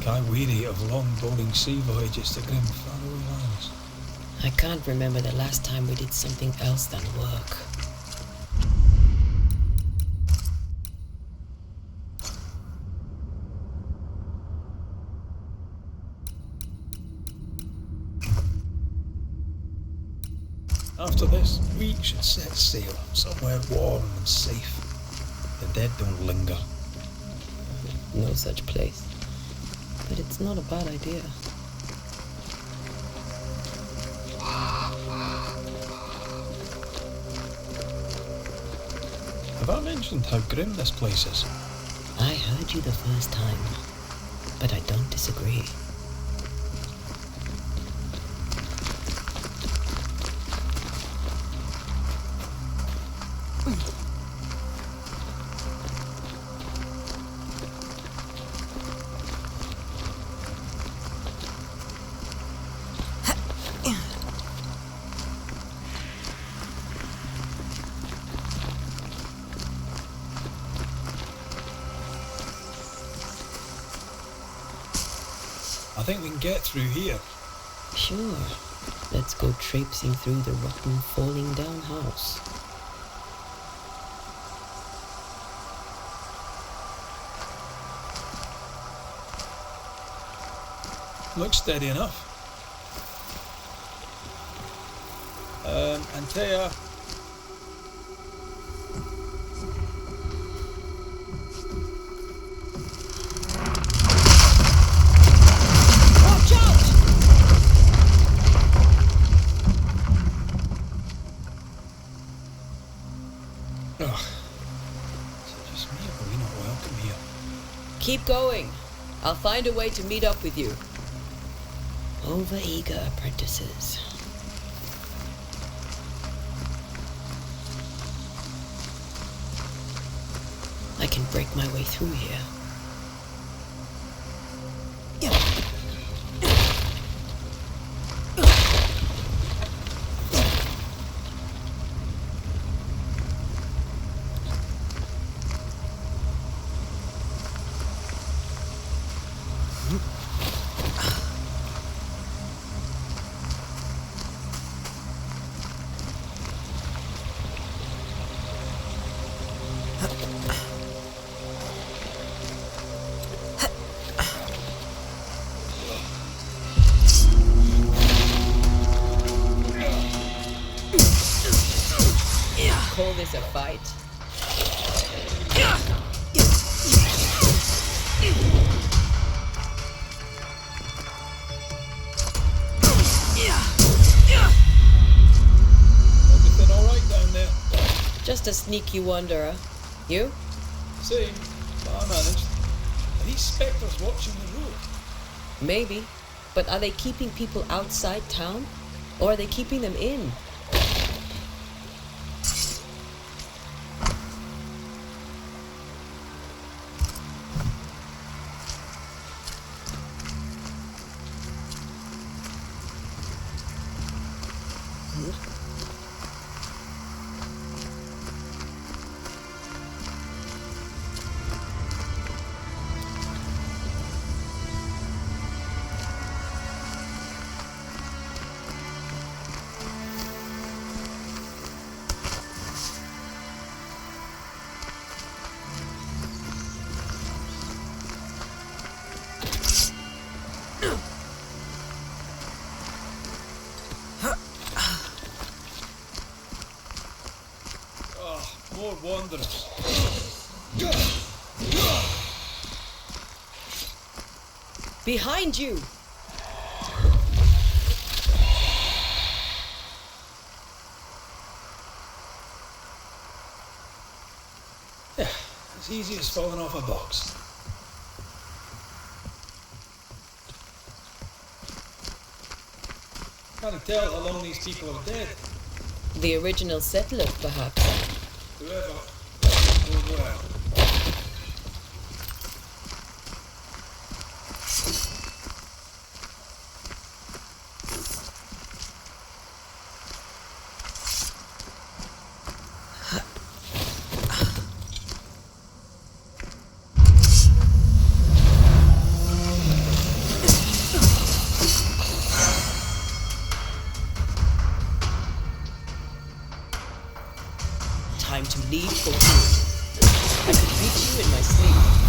I weary of long, boring sea voyages to grim, faraway lands. I can't remember the last time we did something else than work. After this, we should set sail somewhere warm and safe. The dead don't linger. No such place. But it's not a bad idea. Have I mentioned how grim this place is? I heard you the first time, but I don't disagree. I think we can get through here. Sure. Let's go traipsing through the rotten, falling down house. Looks steady enough. Antea. Watch out! Ugh. Is it just me, or are we not welcome here? Keep going. I'll find a way to meet up with you. Overeager apprentices. I can break my way through here. Call this a fight? Everything alright down there? Just a sneaky wanderer. You? Same, but I managed. Are these spectres watching the road? Maybe. But are they keeping people outside town? Or are they keeping them in? More wanderers. Behind you! Yeah, as easy as falling off a box. Can't tell how long these people are dead. The original settler, perhaps. Whoever, will well. time to leave for good. I could beat you in my sleep.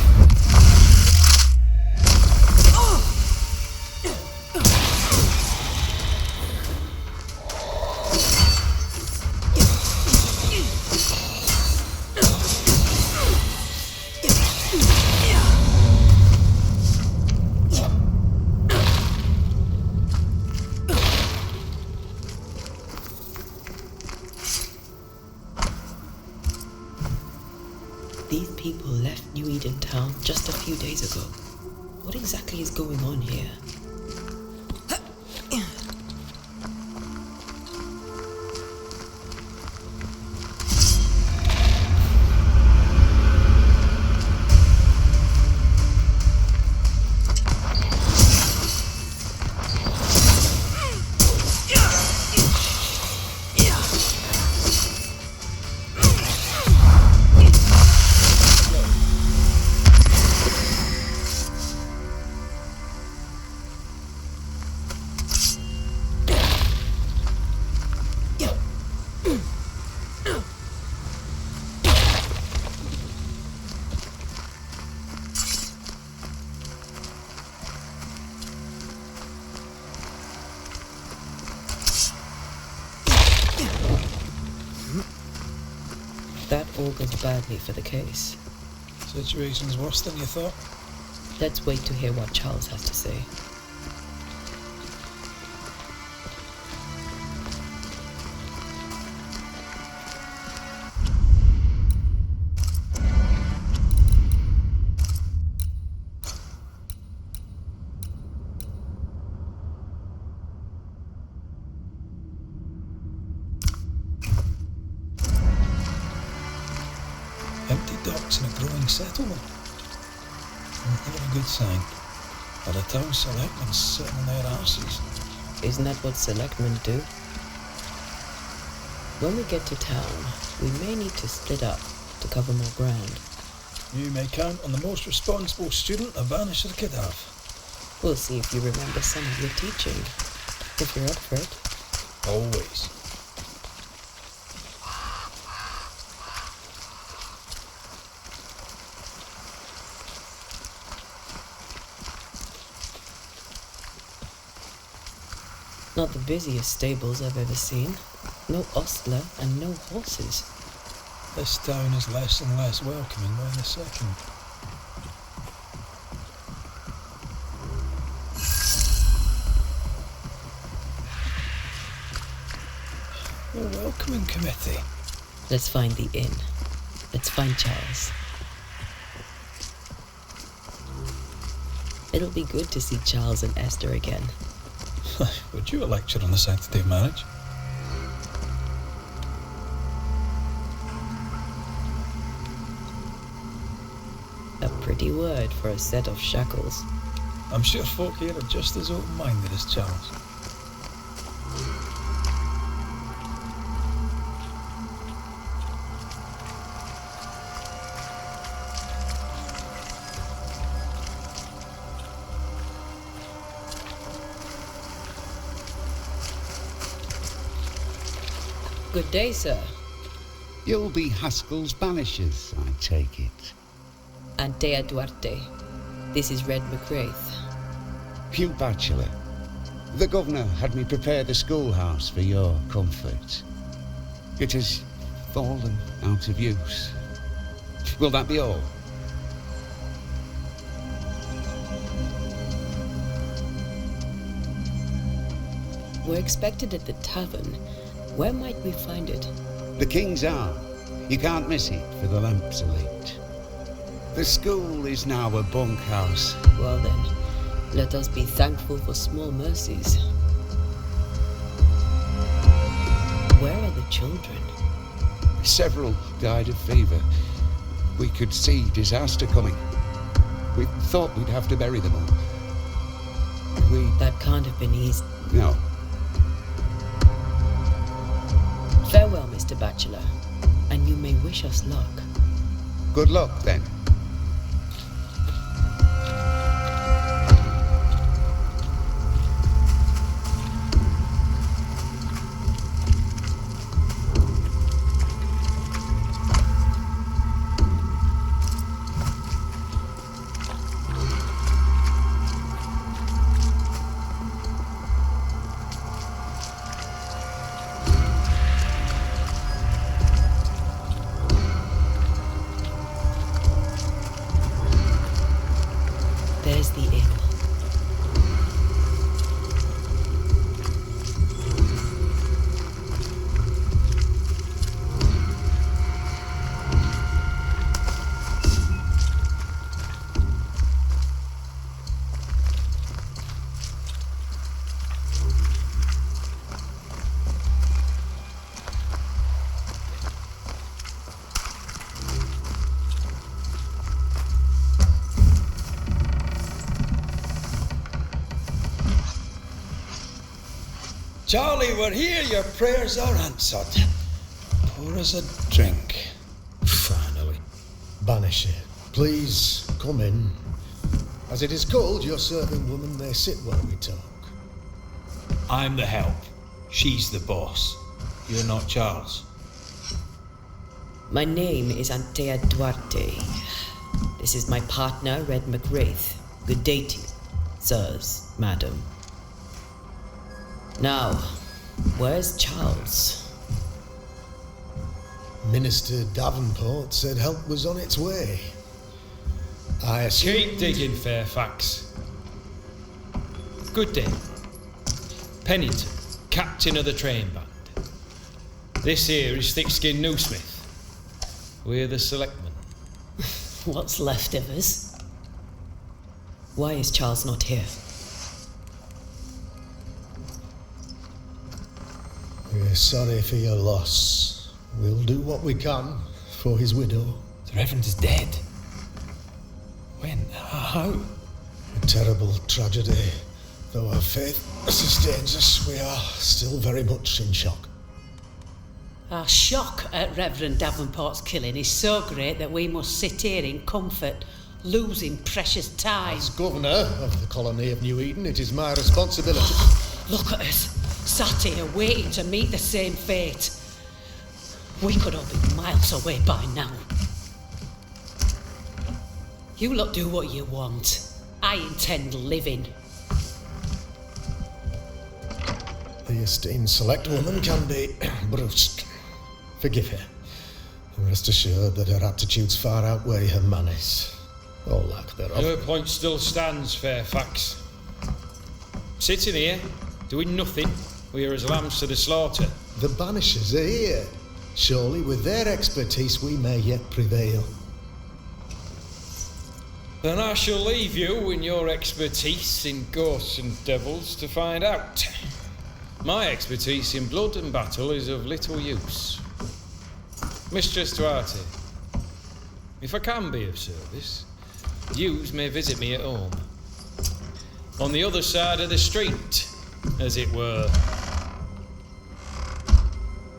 These people left New Eden Town just a few days ago. What exactly is going on here? That augurs badly for the case. Situation's worse than you thought. Let's wait to hear what Charles has to say. Empty docks in a growing settlement. Not a good sign. Are the town selectmen sitting on their arses? Isn't that what selectmen do? When we get to town, we may need to split up to cover more ground. You may count on the most responsible student a Banisher could have. We'll see if you remember some of your teaching. If you're up for it. Always. Not the busiest stables I've ever seen. No ostler and no horses. This town is less and less welcoming by the second. A welcoming committee. Let's find the inn. Let's find Charles. It'll be good to see Charles and Esther again. Would you a lecture on the sanctity of marriage? A pretty word for a set of shackles. I'm sure folk here are just as open-minded as Charles. Good day, sir. You'll be Haskell's Banishers, I take it. Antea Duarte. This is Red McWraith. Hugh Bachelor. The governor had me prepare the schoolhouse for your comfort. It has fallen out of use. Will that be all? We're expected at the tavern. Where might we find it? The King's Arm. You can't miss it for the lamps are lit. The school is now a bunkhouse. Well then, let us be thankful for small mercies. Where are the children? Several died of fever. We could see disaster coming. We thought we'd have to bury them all. That can't have been easy. No. Farewell, Mr. Bachelor, and you may wish us luck. Good luck, then. Charlie, we're here. Your prayers are answered. Pour us a drink. Finally. Banisher, please come in. As it is called, your serving woman may sit while we talk. I'm the help. She's the boss. You're not Charles. My name is Antea Duarte. This is my partner, Red McWraith. Good day to you, sirs, madam. Now, where's Charles? Minister Davenport said help was on its way. I assume... Keep digging, Fairfax. Good day. Pennington, captain of the train band. This here is Thickskin Newsmith. We're the selectmen. What's left of us? Why is Charles not here? We're sorry for your loss. We'll do what we can for his widow. The Reverend is dead. When? How? A terrible tragedy. Though our faith sustains us, we are still very much in shock. Our shock at Reverend Davenport's killing is so great that we must sit here in comfort, losing precious time. As governor of the colony of New Eden, it is my responsibility. Look at us, sat here waiting to meet the same fate. We could all be miles away by now. You lot do what you want. I intend living. The esteemed select woman can be brusque. Forgive her. And rest assured that her aptitudes far outweigh her manners. Or lack thereof. Your point still stands, Fairfax. Sitting here, doing nothing, we are as lambs to the slaughter. The Banishers are here. Surely with their expertise we may yet prevail. Then I shall leave you in your expertise in ghosts and devils to find out. My expertise in blood and battle is of little use. Mistress Duarte, if I can be of service, yous may visit me at home. On the other side of the street, as it were.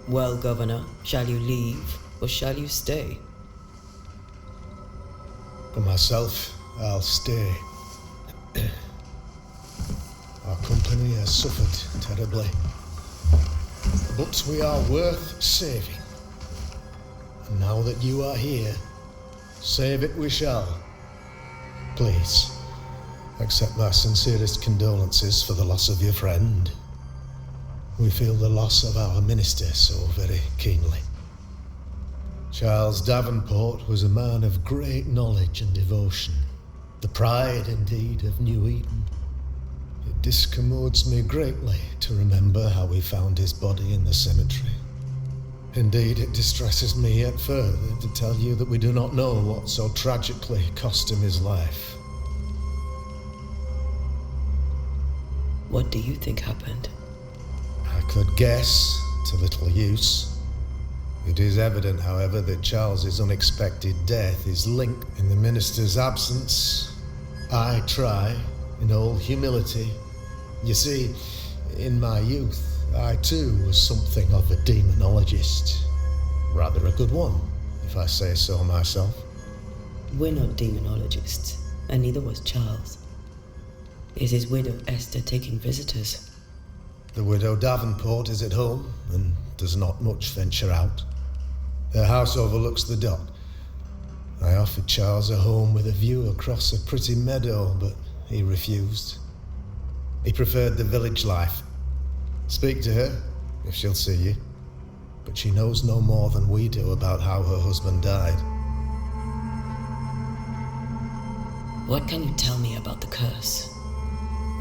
Well, Governor, shall you leave or shall you stay? For myself, I'll stay. Our company has suffered terribly. But we are worth saving. And now that you are here, save it we shall. Please, accept my sincerest condolences for the loss of your friend. We feel the loss of our minister so very keenly. Charles Davenport was a man of great knowledge and devotion, the pride indeed of New Eden. It discommodes me greatly to remember how we found his body in the cemetery. Indeed, it distresses me yet further to tell you that we do not know what so tragically cost him his life. What do you think happened? I could guess, to little use. It is evident, however, that Charles's unexpected death is linked. In the minister's absence, I try, in all humility. You see, in my youth, I too was something of a demonologist. Rather a good one, if I say so myself. We're not demonologists, and neither was Charles. Is his widow Esther taking visitors? The widow Davenport is at home, and does not much venture out. Their house overlooks the dock. I offered Charles a home with a view across a pretty meadow, but he refused. He preferred the village life. Speak to her, if she'll see you. But she knows no more than we do about how her husband died. What can you tell me about the curse?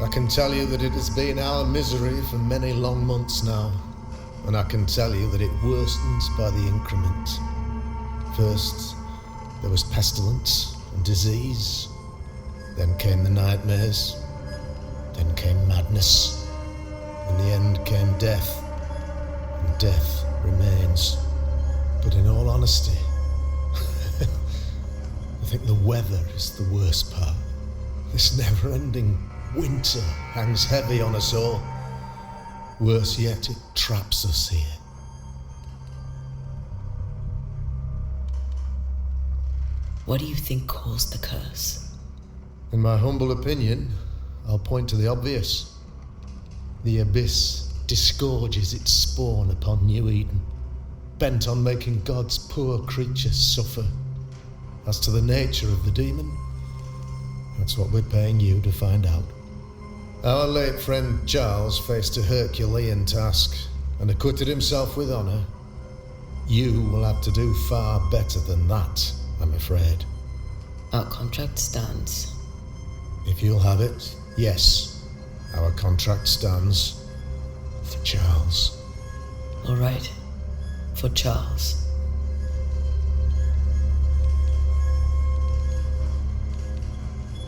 I can tell you that it has been our misery for many long months now. And I can tell you that it worsens by the increment. First, there was pestilence and disease. Then came the nightmares. Then came madness. In the end came death, and death remains. But in all honesty, I think the weather is the worst part. This never-ending winter hangs heavy on us all. Worse yet, it traps us here. What do you think caused the curse? In my humble opinion, I'll point to the obvious. The Abyss disgorges its spawn upon New Eden, bent on making God's poor creatures suffer. As to the nature of the demon, that's what we're paying you to find out. Our late friend Charles faced a Herculean task and acquitted himself with honour. You will have to do far better than that, I'm afraid. Our contract stands. If you'll have it, yes, our contract stands. For Charles. All right. For Charles.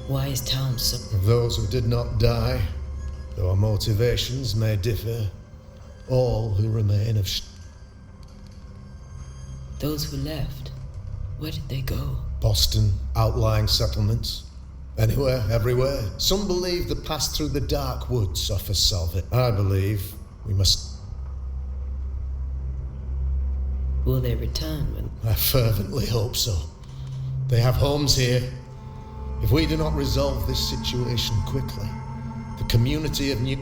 Why is town so... Of those who did not die, though our motivations may differ, all who remain have... Those who left, where did they go? Boston, outlying settlements. Anywhere, everywhere. Some believe the path through the dark woods offers salvage. I believe we must... Will they return when... I fervently hope so. They have homes here. If we do not resolve this situation quickly, the community of New...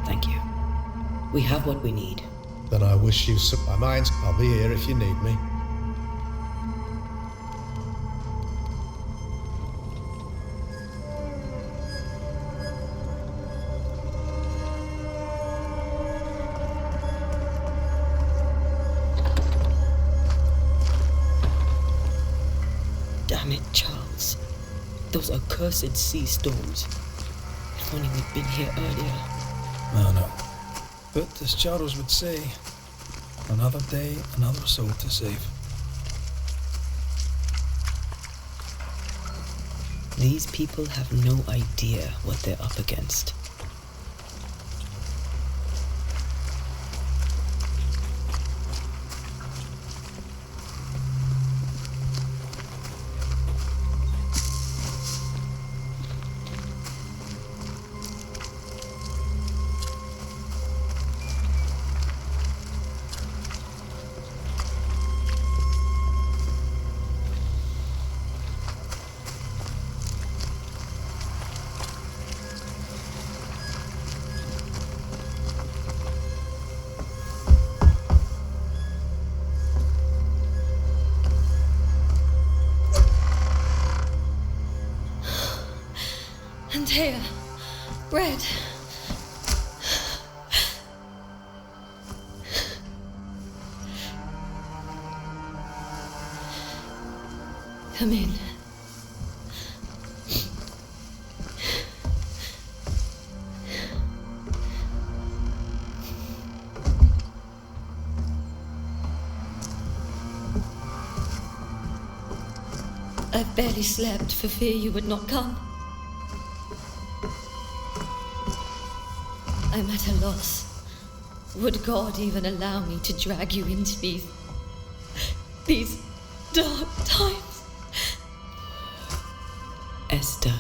Thank you. We have what we need. Then I wish you my mind. I'll be here if you need me. Damn it, Charles. Those accursed sea storms. If only we'd been here earlier. No. But as Charles would say, another day, another soul to save. These people have no idea what they're up against. Antea, Red. Come in. I've barely slept for fear you would not come. I'm at a loss. Would God even allow me to drag you into these dark times? Esther,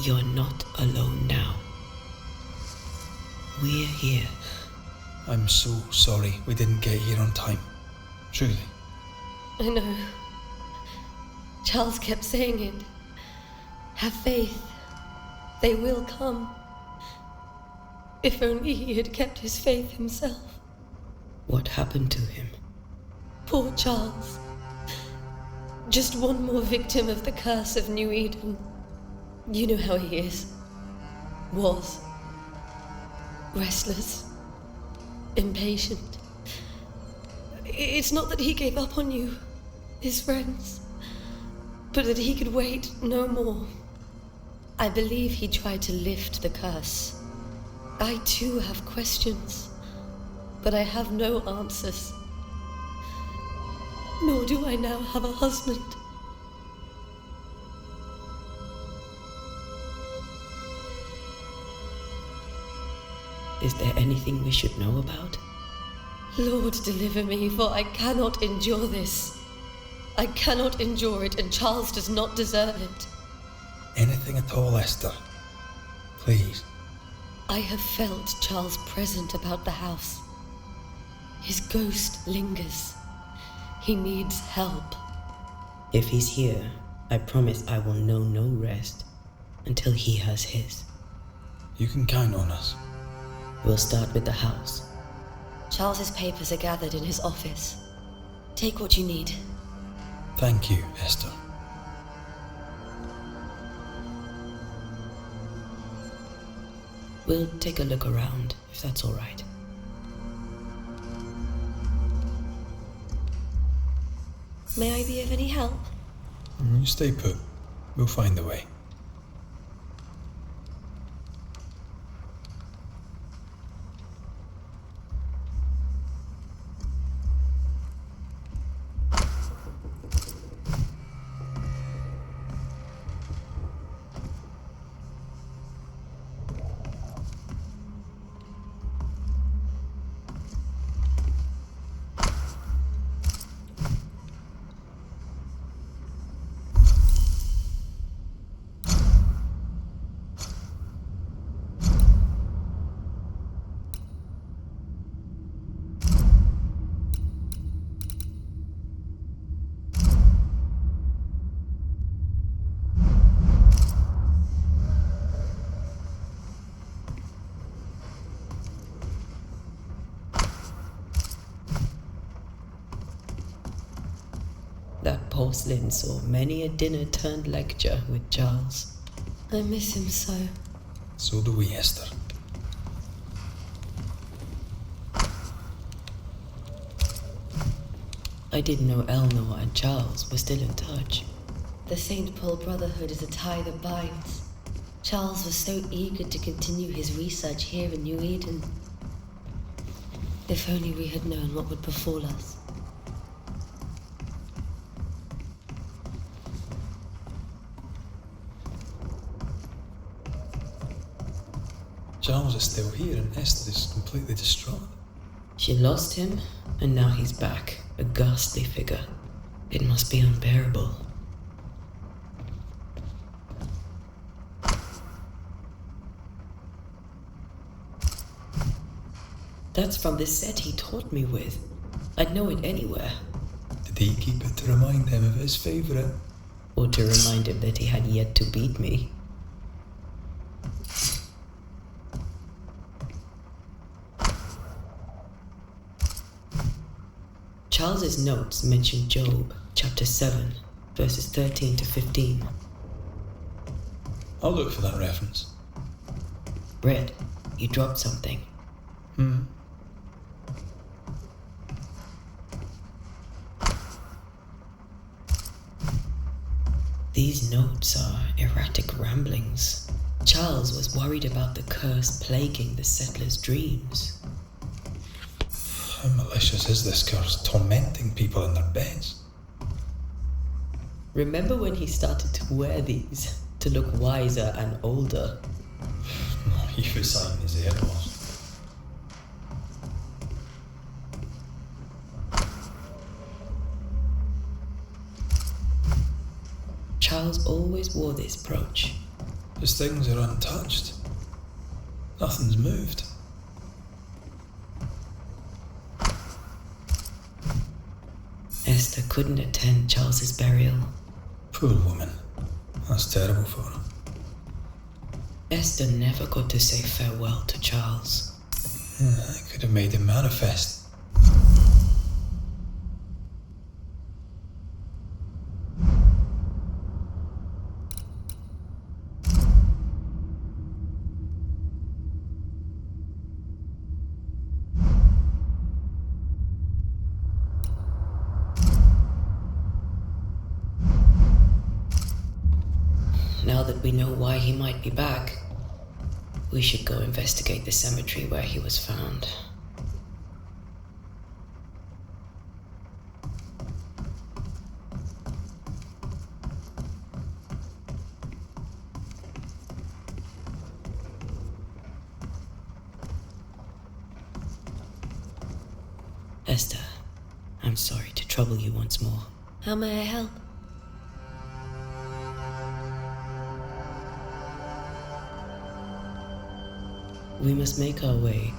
you're not alone now. We're here. I'm so sorry we didn't get here on time. Truly. I know. Charles kept saying it. Have faith. They will come. If only he had kept his faith himself. What happened to him? Poor Charles. Just one more victim of the curse of New Eden. You know how he is. Was. Restless. Impatient. It's not that he gave up on you, his friends, but that he could wait no more. I believe he tried to lift the curse. I too have questions, but I have no answers. Nor do I now have a husband. Is there anything we should know about? Lord, deliver me, for I cannot endure this. I cannot endure it, and Charles does not deserve it. Anything at all, Esther. Please. I have felt Charles present about the house. His ghost lingers. He needs help. If he's here, I promise I will know no rest until he has his. You can count on us. We'll start with the house. Charles's papers are gathered in his office. Take what you need. Thank you, Esther. We'll take a look around, if that's all right. May I be of any help? You stay put. We'll find a way. That porcelain saw many a dinner-turned-lecture with Charles. I miss him so. So do we, Esther. I didn't know Eleanor and Charles were still in touch. The St. Paul Brotherhood is a tie that binds. Charles was so eager to continue his research here in New Eden. If only we had known what would befall us. Charles is still here and Esther is completely distraught. She lost him, and now he's back, a ghastly figure. It must be unbearable. That's from the set he taught me with. I'd know it anywhere. Did he keep it to remind him of his favourite? Or to remind him that he had yet to beat me. Charles's notes mention Job, chapter 7, verses 13 to 15. I'll look for that reference. Red, you dropped something. These notes are erratic ramblings. Charles was worried about the curse plaguing the settlers' dreams. How malicious is this curse, tormenting people in their beds? Remember when he started to wear these to look wiser and older? He was signing his hair loss. Charles always wore this brooch. His things are untouched. Nothing's moved. Esther couldn't attend Charles's burial. Poor woman. That's terrible for her. Esther never got to say farewell to Charles. I could have made him manifest. Now that we know why he might be back, we should go investigate the cemetery where he was found. Esther, I'm sorry to trouble you once more. How may I help? We must make our way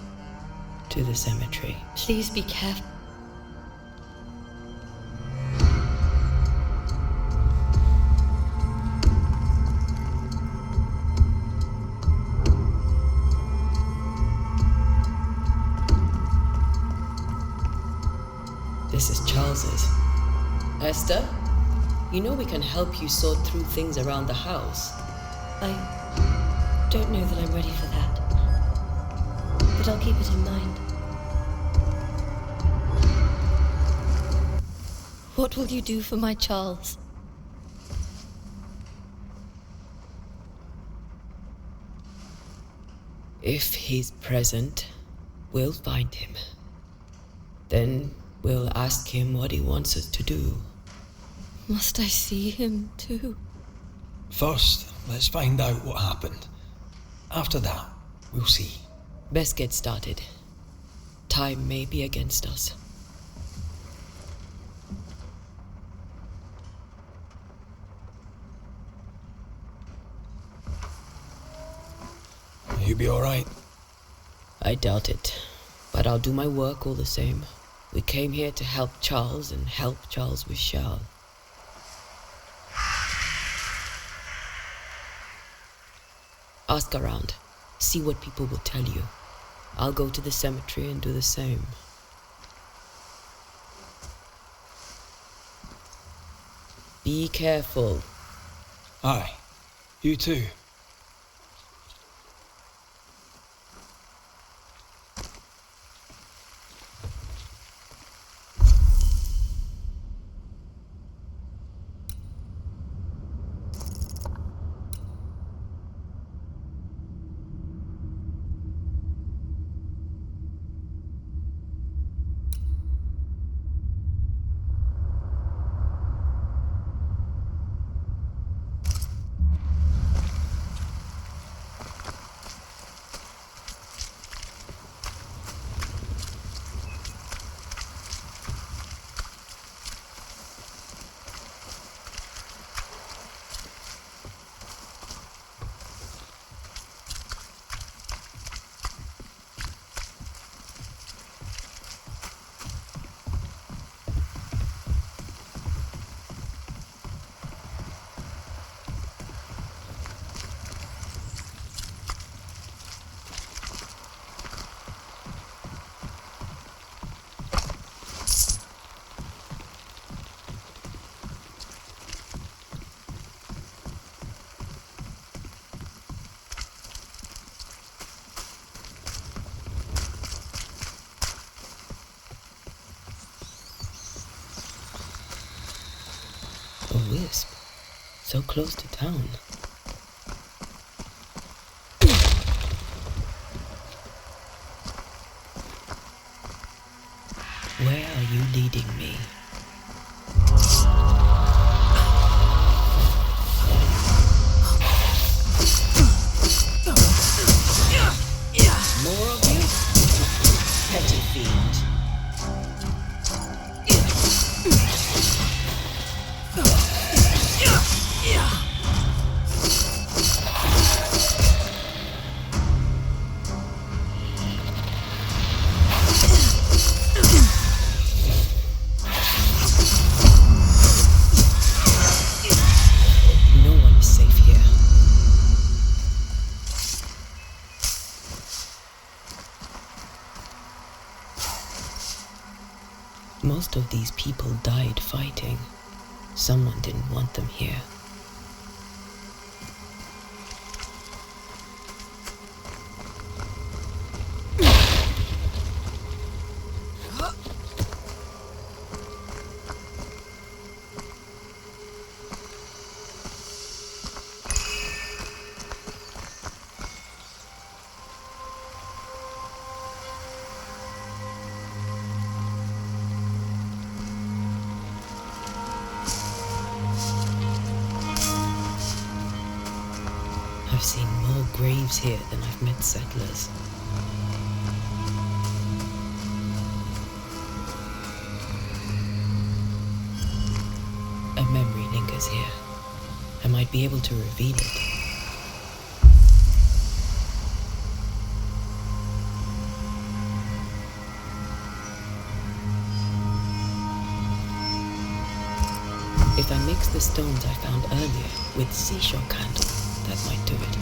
to the cemetery. Please be careful. This is Charles's. Esther, you know we can help you sort through things around the house. I don't know that I'm ready for that. But I'll keep it in mind. What will you do for my Charles? If he's present, we'll find him. Then we'll ask him what he wants us to do. Must I see him too? First, let's find out what happened. After that, we'll see. Best get started. Time may be against us. You be alright? I doubt it, but I'll do my work all the same. We came here to help Charles and help Charles we shall. Ask around. See what people will tell you. I'll go to the cemetery and do the same. Be careful. Aye. You too. A wisp. So close to town. Where are you leading me? More of you? Petty fiend. No one is safe here. Most of these people died fighting. Someone didn't want them here. I've seen more graves here than I've met settlers. A memory lingers here. I might be able to reveal it. If I mix the stones I found earlier with seashore candle, that might do it.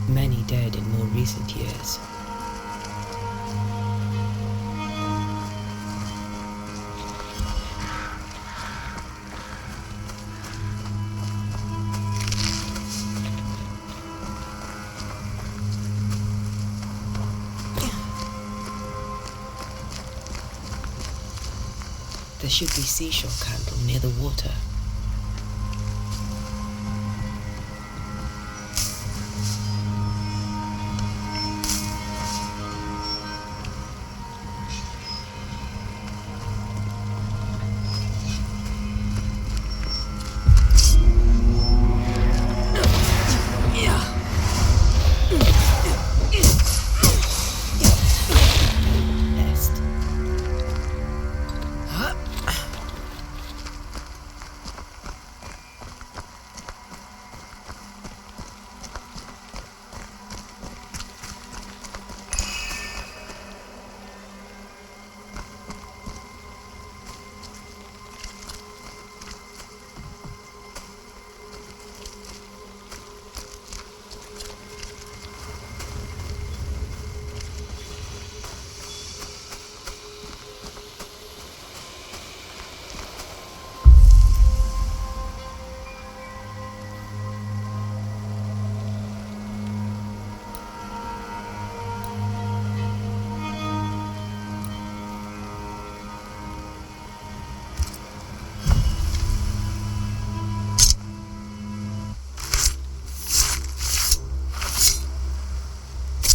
Many dead in more recent years. There should be seashore candle near the water.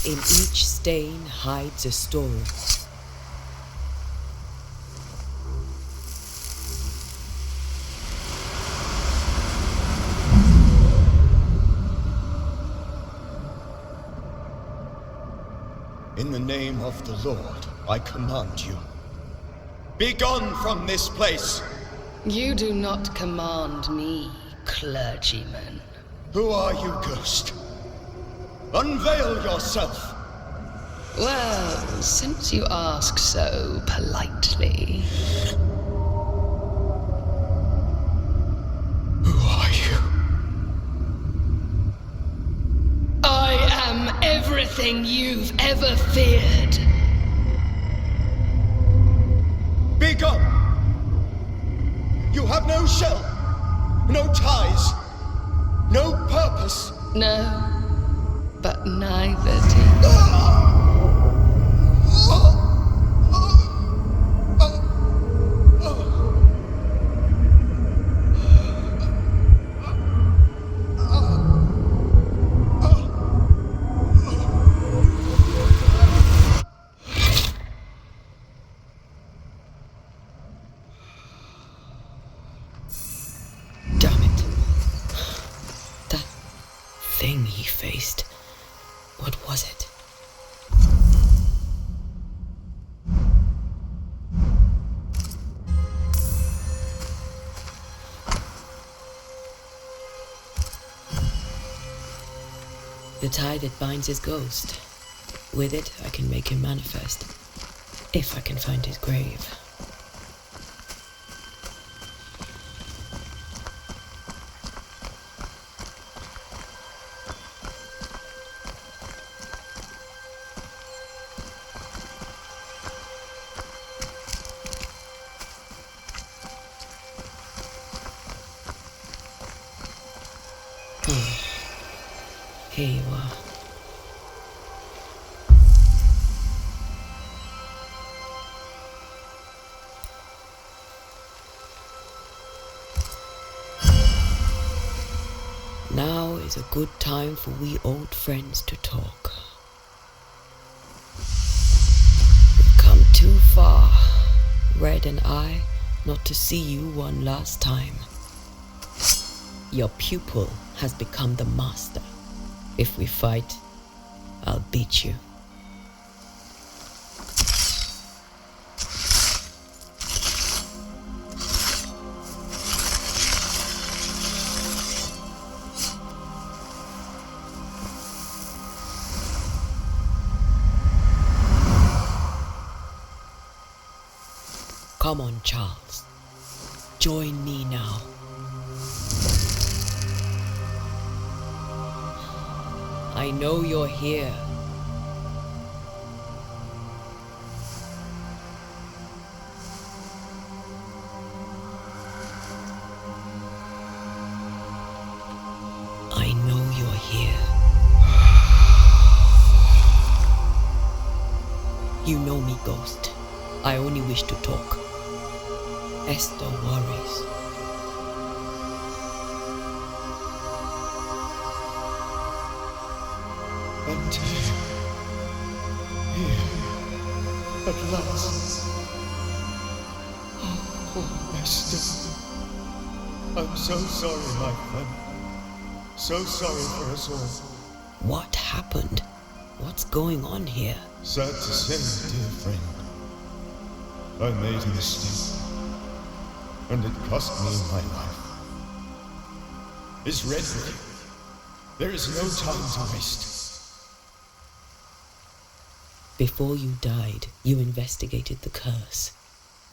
In each stain hides a story. In the name of the Lord, I command you. Be gone from this place! You do not command me, clergyman. Who are you, ghost? Unveil yourself! Well, since you ask so politely. Who are you? I am everything you've ever feared. Be gone! You have no shell, no ties, no purpose. No, but neither do you. Damn it. That thing he faced. What was it? The tie that binds his ghost. With it, I can make him manifest. If I can find his grave. Here you are. Now is a good time for we old friends to talk. We've come too far, Red and I, not to see you one last time. Your pupil has become the master. If we fight, I'll beat you. Come on, Charles. Join me now. I know you're here. I know you're here. You know me, Ghost. I only wish to talk. Esther worries. But here, at last. Oh, Esther. I'm so sorry, my friend. So sorry for us all. What happened? What's going on here? Sad to say, dear friend, I made a mistake, and it cost me my life. Is Red ready? There is no time to waste. Before you died, you investigated the curse.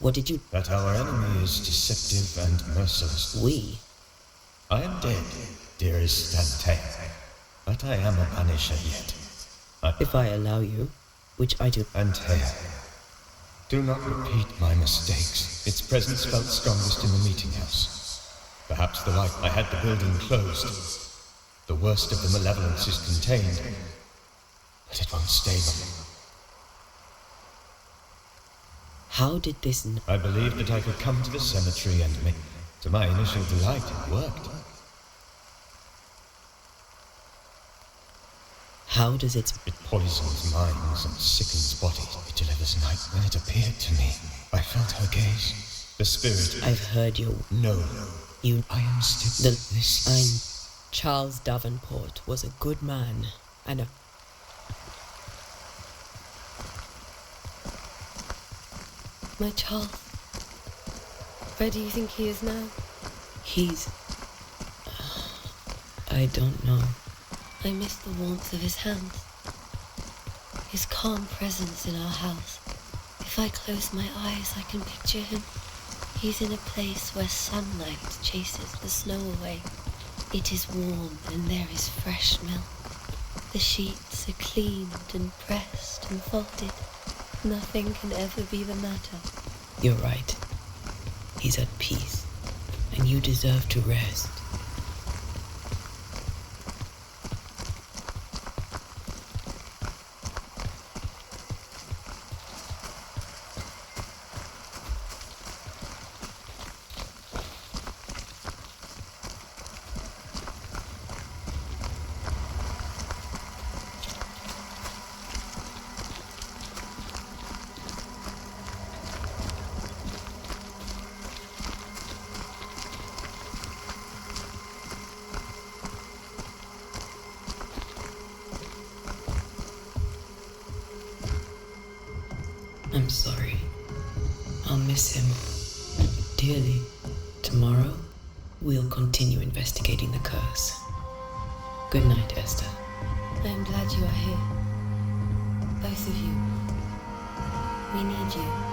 What did you... That our enemy is deceptive and merciless. We? I am dead, dearest Antea, but I am a Banisher yet. If I allow you, which I do... Antea, do not repeat my mistakes. Its presence felt strongest in the meeting house. Perhaps the light I had the building closed. The worst of the malevolence is contained, but it won't stay long. How did this... I believed that I could come to the cemetery and make... To my initial delight, it worked. How does it... It poisons minds and sickens bodies. It delivers night. When it appeared to me, I felt her gaze. The spirit... I've heard you... No. You... I am still... Charles Davenport was a good man, and a... My Charles. Where do you think he is now? He's... I don't know. I miss the warmth of his hands. His calm presence in our house. If I close my eyes, I can picture him. He's in a place where sunlight chases the snow away. It is warm and there is fresh milk. The sheets are cleaned and pressed and folded. Nothing can ever be the matter. You're right. He's at peace, and you deserve to rest. I'm sorry. I'll miss him dearly. Tomorrow, we'll continue investigating the curse. Good night, Esther. I am glad you are here. Both of you. We need you.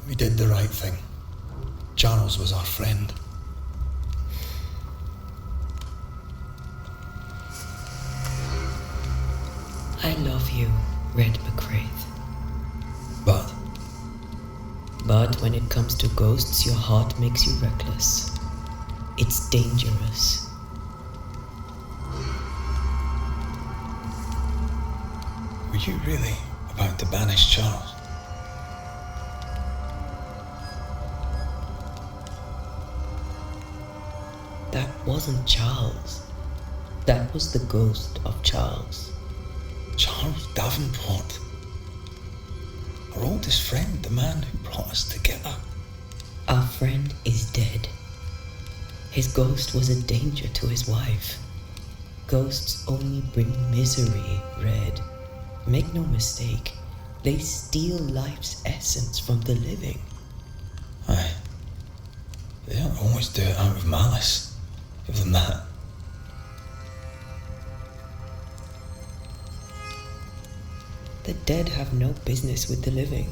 We did the right thing. Charles was our friend. I love you, Red McCraith. But But when it comes to ghosts, your heart makes you reckless. It's dangerous. were you really about to banish Charles? That wasn't Charles. That was the ghost of Charles. Charles Davenport. Our oldest friend, the man who brought us together. Our friend is dead. His ghost was a danger to his wife. Ghosts only bring misery, Red. Make no mistake, they steal life's essence from the living. Aye. They don't always do it out of malice. Give them that. The dead have no business with the living.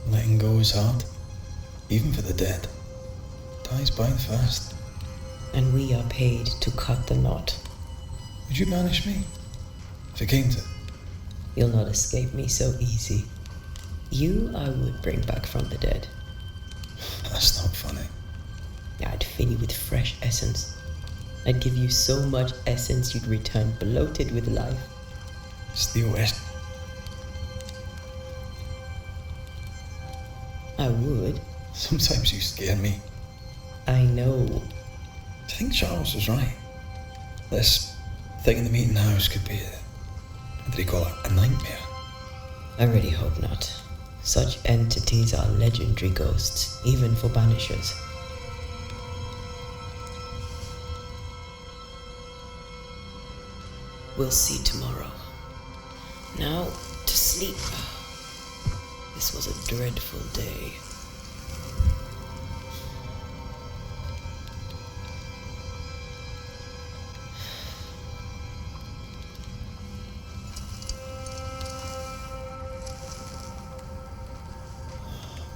Letting go is hard. Even for the dead. Time's bound fast. And we are paid to cut the knot. Would you banish me? If it came to it? You'll not escape me so easy. You I would bring back from the dead. That's not funny. I'd fill you with fresh essence. I'd give you so much essence you'd return bloated with life. Steal it. I would. Sometimes you scare me. I know. I think Charles was right. This thing in the meeting house could be what did he call it? A nightmare. I really hope not. Such entities are legendary ghosts, even for Banishers. We'll see tomorrow. Now, to sleep. This was a dreadful day.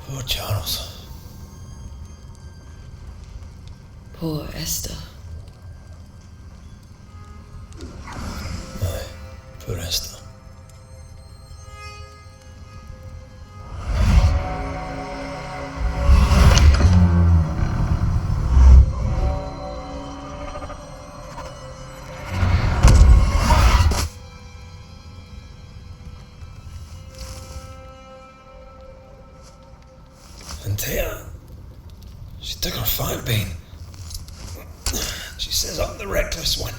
Poor Charles. Poor Esther. Aye, poor Esther. And Tia, she took her fire bean. She says I'm the reckless one.